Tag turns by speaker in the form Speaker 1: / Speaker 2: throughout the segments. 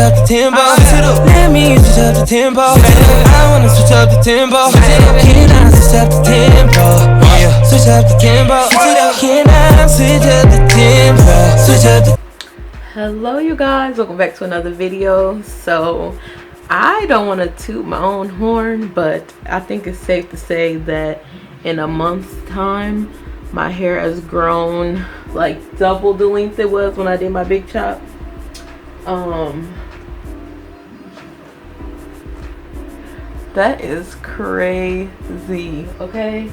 Speaker 1: up the tempo. Let me switch up the tempo. I wanna switch up the tempo. Can I switch up the tempo? Switch up the tempo. Can I switch up the tempo? Switch up the.
Speaker 2: Hello you guys, welcome back to another video. So I don't want to toot my own horn, but I think it's safe to say that in a month's time my hair has grown like double the length it was when I did my big chop. That is crazy, okay?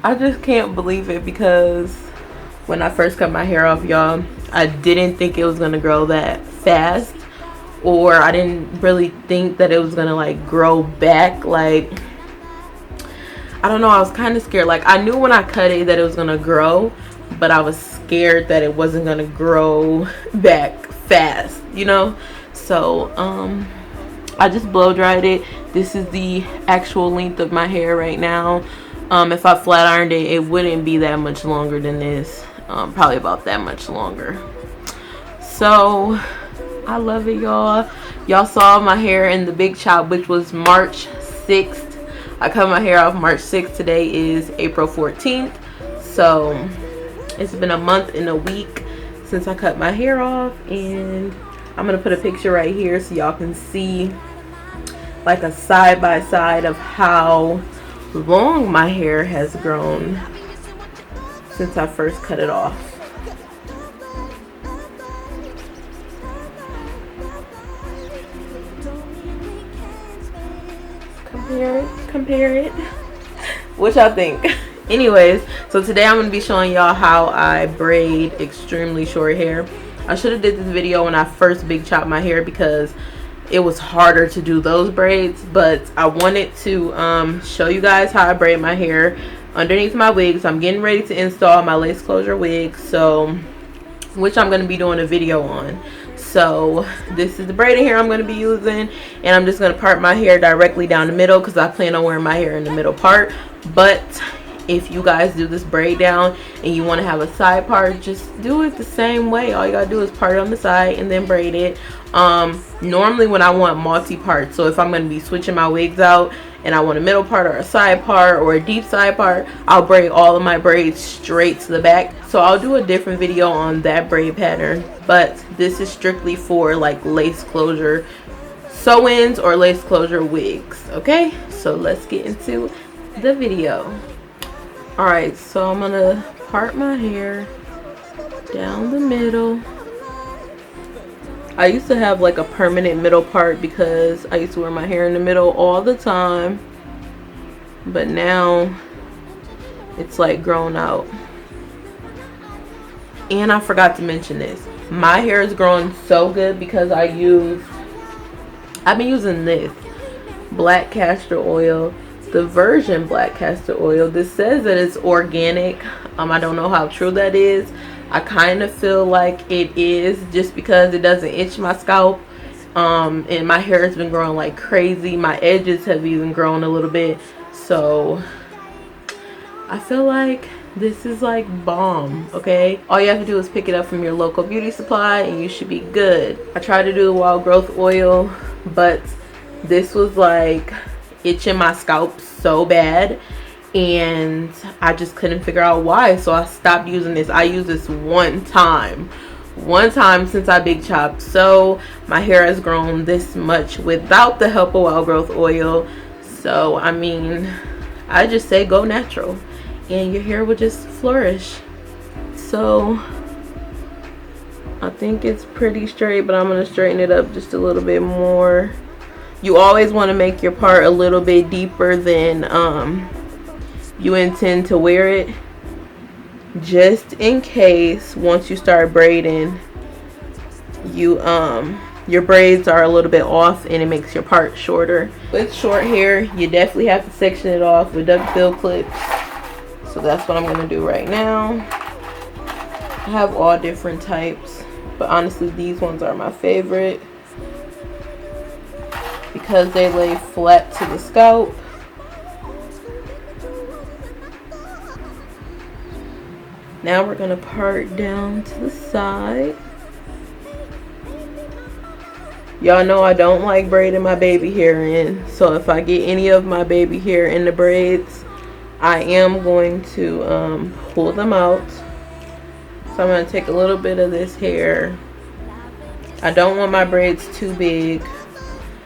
Speaker 2: I just can't believe it because when I first cut my hair off, y'all, I didn't think it was gonna grow that fast, or I didn't really think that it was gonna like grow back. Like, I don't know, I was kind of scared. Like, I knew when I cut it that it was gonna grow, but I was scared that it wasn't gonna grow back fast, you know? So I just blow dried it. This is the actual length of my hair right now. If I flat ironed it, it wouldn't be that much longer than this. Probably about that much longer. So I love it, y'all. Y'all saw my hair in the big chop, which was March 6th. I cut my hair off March 6th. Today is April 14th. So it's been a month and a week since I cut my hair off, and I'm gonna put a picture right here so y'all can see like a side by side of how long my hair has grown since I first cut it off. Compare it. What y'all think? Anyways, so today I'm going to be showing y'all how I braid extremely short hair. I should have did this video when I first big chopped my hair because it was harder to do those braids, but I wanted to show you guys how I braid my hair underneath my wigs. I'm getting ready to install my lace closure wig, so which I'm going to be doing a video on. So this is the braiding hair I'm going to be using, and I'm just going to part my hair directly down the middle because I plan on wearing my hair in the middle part. But if you guys do this braid down and you want to have a side part, just do it the same way. All you gotta do is part it on the side and then braid it. Normally when I want multi-part, so if I'm going to be switching my wigs out and I want a middle part or a side part or a deep side part, I'll braid all of my braids straight to the back. So I'll do a different video on that braid pattern, but this is strictly for like lace closure sew-ins or lace closure wigs. Okay, so let's get into the video. Alright, so I'm gonna part my hair down the middle. I used to have like a permanent middle part because I used to wear my hair in the middle all the time, but now it's like grown out. And I forgot to mention this, my hair is growing so good because I've been using this black castor oil, the virgin black castor oil. This says that it's organic. I don't know how true that is. I kind of feel like it is, just because it doesn't itch my scalp, and my hair has been growing like crazy. My edges have even grown a little bit, so I feel like this is like bomb. Okay, all you have to do is pick it up from your local beauty supply and you should be good. I tried to do the wild growth oil, but this was like itching my scalp so bad and I just couldn't figure out why, so I stopped using this. I used this one time since I big chopped, so my hair has grown this much without the help of wild growth oil. So I mean, I just say go natural and your hair will just flourish. So I think it's pretty straight, but I'm going to straighten it up just a little bit more. You always want to make your part a little bit deeper than you intend to wear it, just in case once you start braiding your braids are a little bit off and it makes your part shorter. With short hair, you definitely have to section it off with duck bill clips, so that's what I'm going to do right now. I have all different types, but honestly these ones are my favorite because they lay flat to the scalp. Now we're gonna part down to the side. Y'all know I don't like braiding my baby hair in, so if I get any of my baby hair in the braids, I am going to pull them out. So I'm going to take a little bit of this hair. I don't want my braids too big.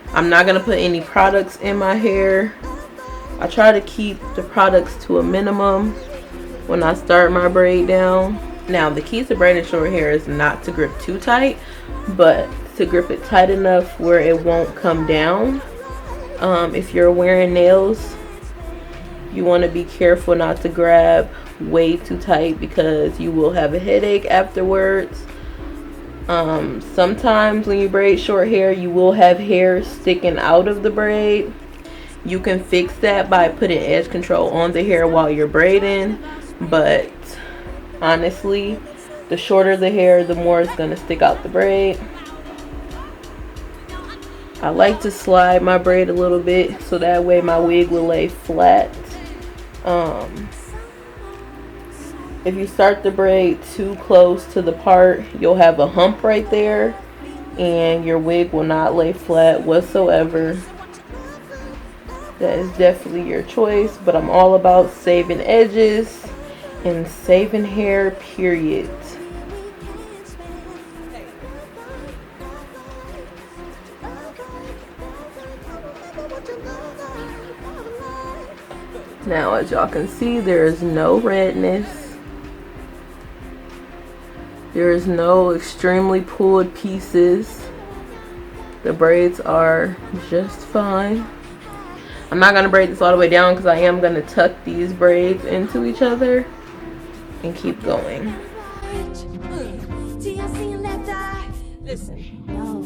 Speaker 2: I'm not going to put any products in my hair. I try to keep the products to a minimum when I start my braid down. Now, the key to braiding short hair is not to grip too tight, but to grip it tight enough where it won't come down. If you're wearing nails, you want to be careful not to grab way too tight because you will have a headache afterwards. Sometimes when you braid short hair, you will have hair sticking out of the braid. You can fix that by putting edge control on the hair while you're braiding, but honestly, the shorter the hair, the more it's going to stick out the braid. I like to slide my braid a little bit so that way my wig will lay flat. If you start the braid too close to the part, you'll have a hump right there and your wig will not lay flat whatsoever. That is definitely your choice, but I'm all about saving edges and saving hair, period. Now, as y'all can see, there is no redness. There is no extremely pulled pieces. The braids are just fine. I'm not going to braid this all the way down because I am going to tuck these braids into each other and keep going.
Speaker 3: Listen. No,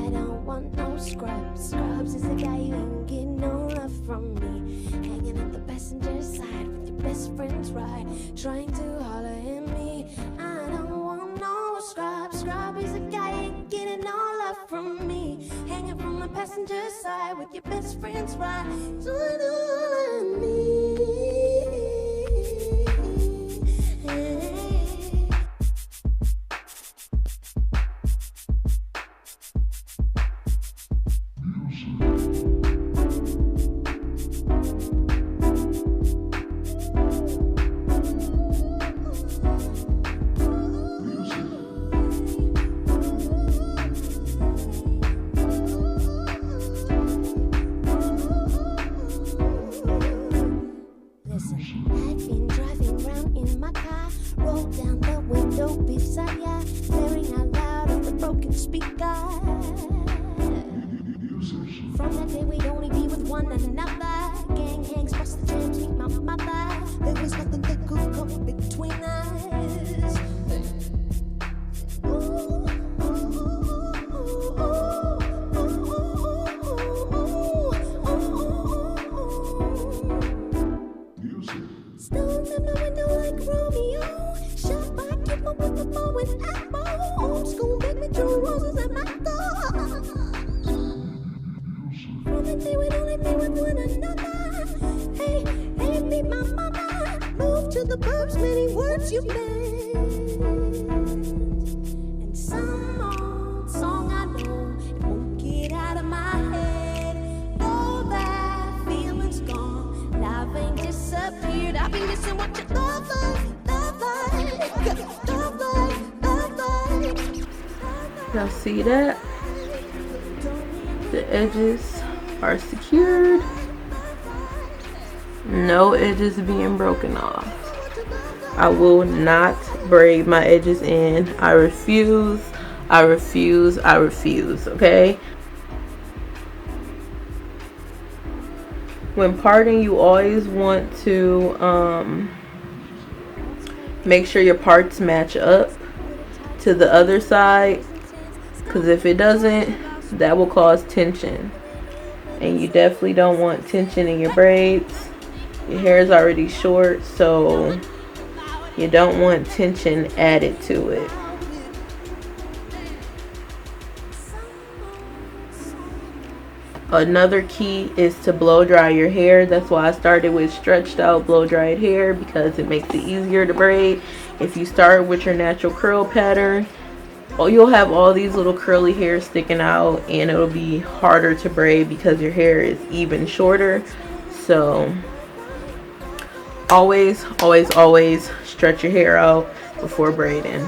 Speaker 3: I don't want no scrubs. Scrubs is a guy you ain't getting no love from me. Hanging at the passenger side with your best friend's ride, trying to holler at me. I don't want no scrubs. Scrub is a guy you ain't getting no love from me. Hanging from the passenger side with your best friend's ride, trying to holler at me.
Speaker 2: Y'all see that? The edges are secured. No edges being broken off. I will not braid my edges in. I refuse, I refuse, I refuse, okay? When parting, you always want to make sure your parts match up to the other side, because if it doesn't, that will cause tension, and you definitely don't want tension in your braids. Your hair is already short, so you don't want tension added to it. Another key is to blow dry your hair. That's why I started with stretched out blow dried hair, because it makes it easier to braid if you start with your natural curl pattern, you'll have all these little curly hairs sticking out, and it'll be harder to braid because your hair is even shorter. So always stretch your hair out before braiding.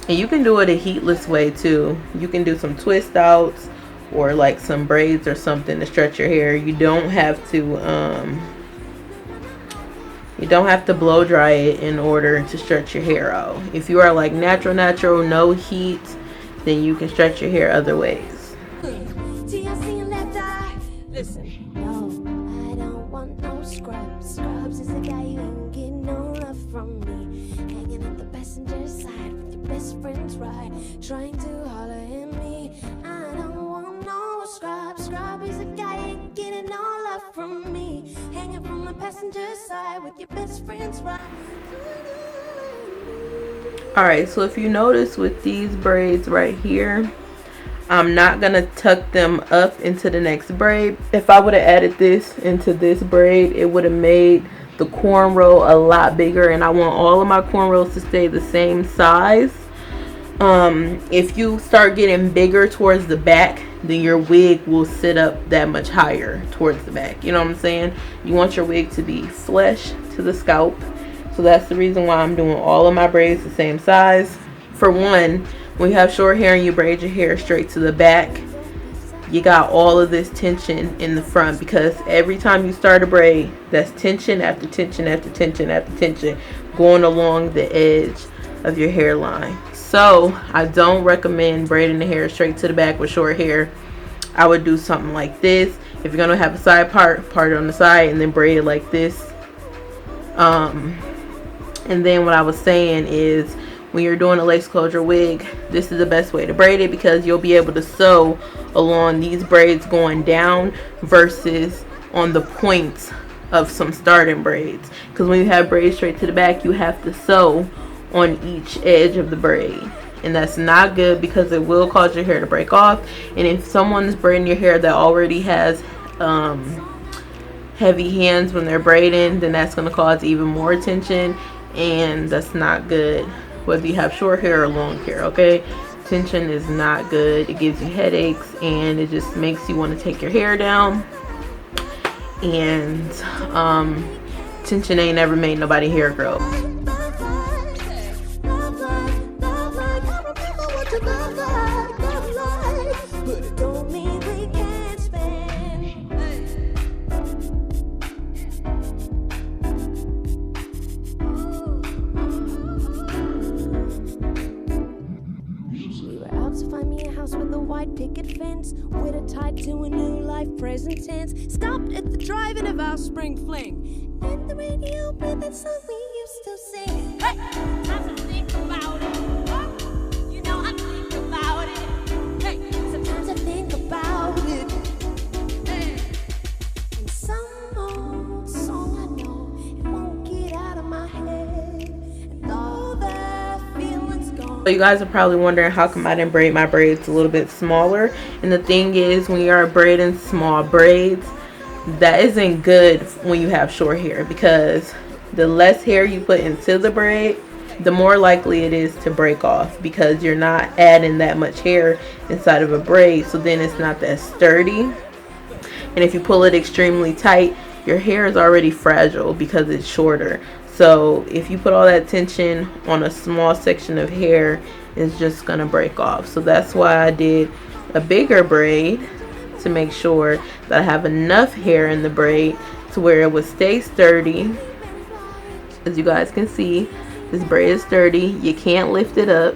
Speaker 2: And you can do it a heatless way too. You can do some twist outs or like some braids or something to stretch your hair. You don't have to blow dry it in order to stretch your hair out. If you are like natural, no heat, then you can stretch your hair other ways.
Speaker 3: Listen. No, I don't want no scrubs. Scrubs is a guy you ain't getting no love from me. Hanging at the passenger side with your best friend's ride, trying to holler at me. I don't want no scrubs. Scrub is a guy you ain't getting no love from me. Hanging from the passenger side with your best friend's ride.
Speaker 2: Alright, so if you notice with these braids right here, I'm not gonna tuck them up into the next braid. If I would have added this into this braid, it would have made the cornrow a lot bigger, and I want all of my cornrows to stay the same size. If you start getting bigger towards the back, then your wig will sit up that much higher towards the back. You know what I'm saying? You want your wig to be flush to the scalp. So that's the reason why I'm doing all of my braids the same size. For one, when you have short hair and you braid your hair straight to the back, you got all of this tension in the front, because every time you start a braid, that's tension after tension after tension after tension going along the edge of your hairline. So I don't recommend braiding the hair straight to the back with short hair. I would do something like this. If you're gonna have a side part it on the side and then braid it like this. And then what I was saying is, when you're doing a lace closure wig, this is the best way to braid it, because you'll be able to sew along these braids going down versus on the points of some starting braids. Because when you have braids straight to the back, you have to sew on each edge of the braid, and that's not good because it will cause your hair to break off. And if someone's braiding your hair that already has heavy hands when they're braiding, then that's going to cause even more tension, and that's not good, whether you have short hair or long hair. Okay, tension is not good. It gives you headaches, and it just makes you want to take your hair down. And tension ain't never made nobody hair grow.
Speaker 3: With a white picket fence, with a tied to a new life present tense. Stopped at the drive-in of our spring fling. Then the radio played that song we used to sing. Hey, sometimes I think about it. You know I think about it. Hey, sometimes I think about it. Hey. And some old song I know, it won't get out of my head. And all that feeling's gone.
Speaker 2: So you guys are probably wondering how come I didn't braid my braids a little bit smaller. And the thing is, when you are braiding small braids, that isn't good when you have short hair, because the less hair you put into the braid, the more likely it is to break off, because you're not adding that much hair inside of a braid, so then it's not that sturdy. And if you pull it extremely tight, your hair is already fragile because it's shorter. So if you put all that tension on a small section of hair, it's just gonna break off. So that's why I did a bigger braid, to make sure that I have enough hair in the braid to where it would stay sturdy. As you guys can see, this braid is sturdy. You can't lift it up.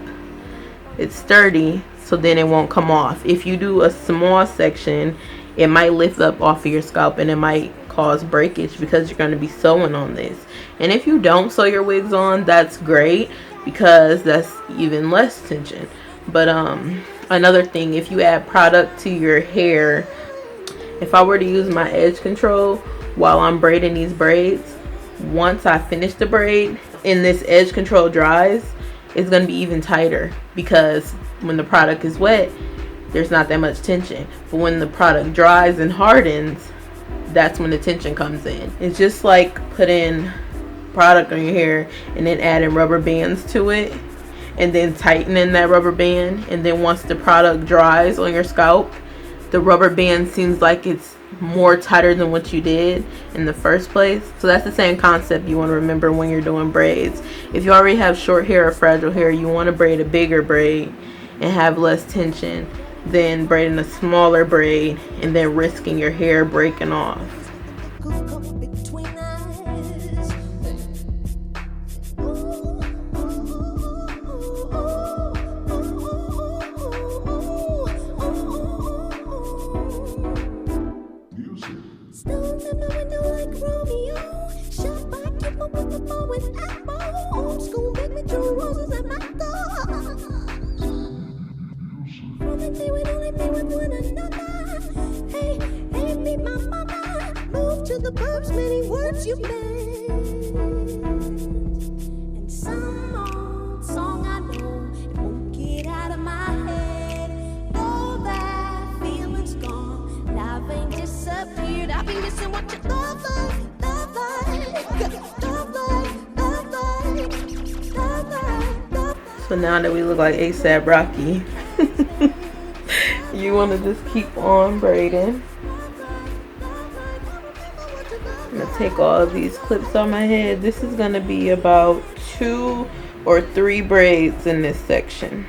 Speaker 2: It's sturdy, so then it won't come off. If you do a small section, it might lift up off of your scalp, and it might cause breakage because you're going to be sewing on this. And if you don't sew your wigs on, that's great, because that's even less tension. But another thing, if you add product to your hair, if I were to use my edge control while I'm braiding these braids, once I finish the braid and this edge control dries, it's going to be even tighter, because when the product is wet, there's not that much tension. But when the product dries and hardens, that's when the tension comes in. It's just like putting product on your hair and then adding rubber bands to it and then tightening that rubber band, and then once the product dries on your scalp, the rubber band seems like it's more tighter than what you did in the first place. So that's the same concept you want to remember when you're doing braids. If you already have short hair or fragile hair, you want to braid a bigger braid and have less tension than braiding a smaller braid and then risking your hair breaking off. So now that we look like ASAP Rocky, you want to just keep on braiding. I'm going to take all of these clips on my head. This is going to be about 2 or 3 braids in this section.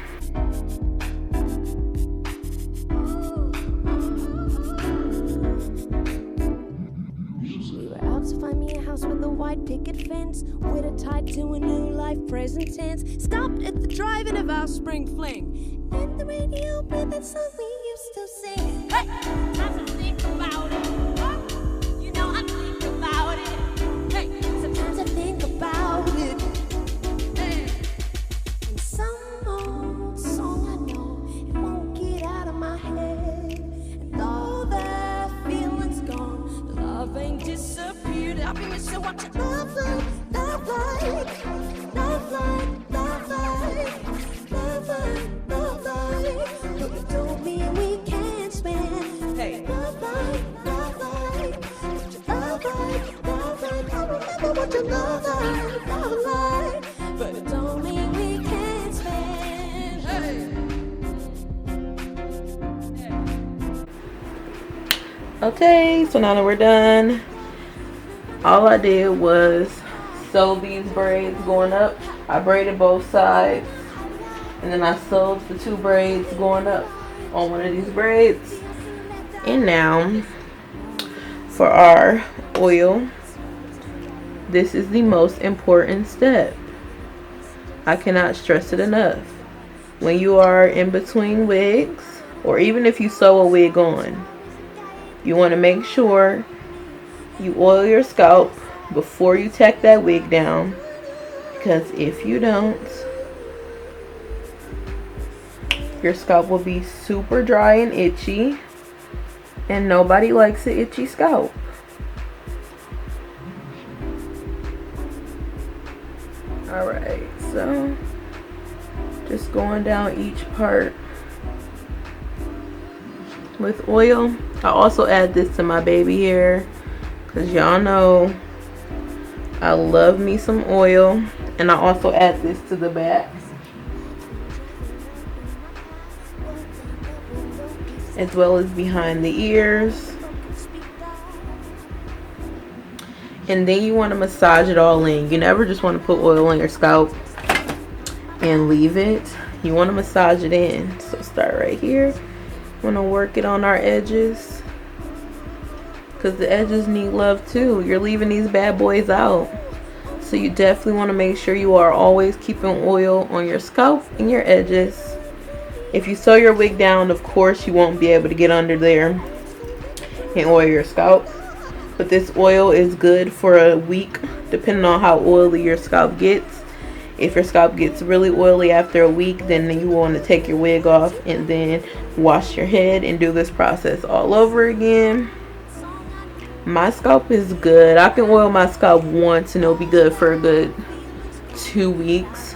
Speaker 3: Picket fence with a tie to a new life present tense. Stopped at the drive-in of our spring fling, and the radio played that song we used to sing. Hey, sometimes I think about it. Oh, you know I think about it. Hey, sometimes I think about it. Hey. And some old song I know, it won't get out of my head. And all that feeling's gone, love ain't disappeared. I've been missing what you love like, love like, love like, love like, love like, love like. But it don't mean we can't spend. Hey, love like, love like, what you love like, love like. I remember what you love like, but it don't mean we can't spend. Hey.
Speaker 2: Okay, so now that we're done, all I did was sew these braids going up. I braided both sides, and then I sewed the 2 braids going up on one of these braids. And now for our oil, this is the most important step. I cannot stress it enough. When you are in between wigs, or even if you sew a wig on, you want to make sure you oil your scalp before you tack that wig down, because if you don't, your scalp will be super dry and itchy, and nobody likes an itchy scalp. Alright, so just going down each part with oil. I also add this to my baby hair, because y'all know I love me some oil. And I also add this to the back, as well as behind the ears. And then you want to massage it all in. You never just want to put oil on your scalp and leave it. You want to massage it in. So start right here. Want to work it on our edges, because the edges need love too. You're leaving these bad boys out, so you definitely want to make sure you are always keeping oil on your scalp and your edges. If you sew your wig down, of course you won't be able to get under there and oil your scalp, but this oil is good for a week depending on how oily your scalp gets. If your scalp gets really oily after a week, then you want to take your wig off and then wash your head and do this process all over again. My scalp is good. I can oil my scalp once and it'll be good for a good 2 weeks.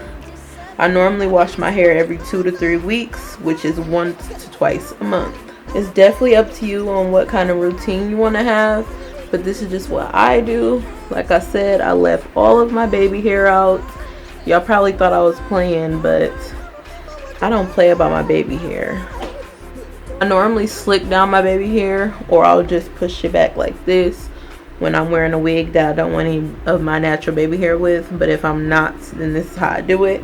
Speaker 2: I normally wash my hair every 2 to 3 weeks, which is once to twice a month. It's definitely up to you on what kind of routine you want to have, but this is just what I do. Like I said, I left all of my baby hair out. Y'all probably thought I was playing, but I don't play about my baby hair. I normally slick down my baby hair, or I'll just push it back like this when I'm wearing a wig that I don't want any of my natural baby hair with. But if I'm not, then this is how I do it.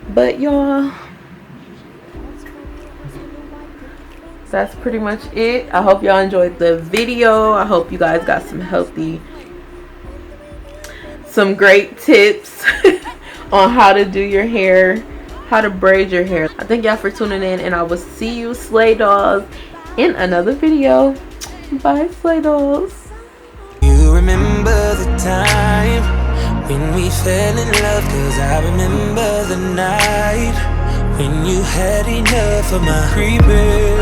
Speaker 2: But y'all, that's pretty much it. I hope y'all enjoyed the video. I hope you guys got some great tips on how to do your hair, how to braid your hair. I thank y'all for tuning in, and I will see you slay dolls in another video. Bye, slay dolls.
Speaker 1: You remember the time when we fell in love? 'Cause I remember the night when you had enough of my creeping.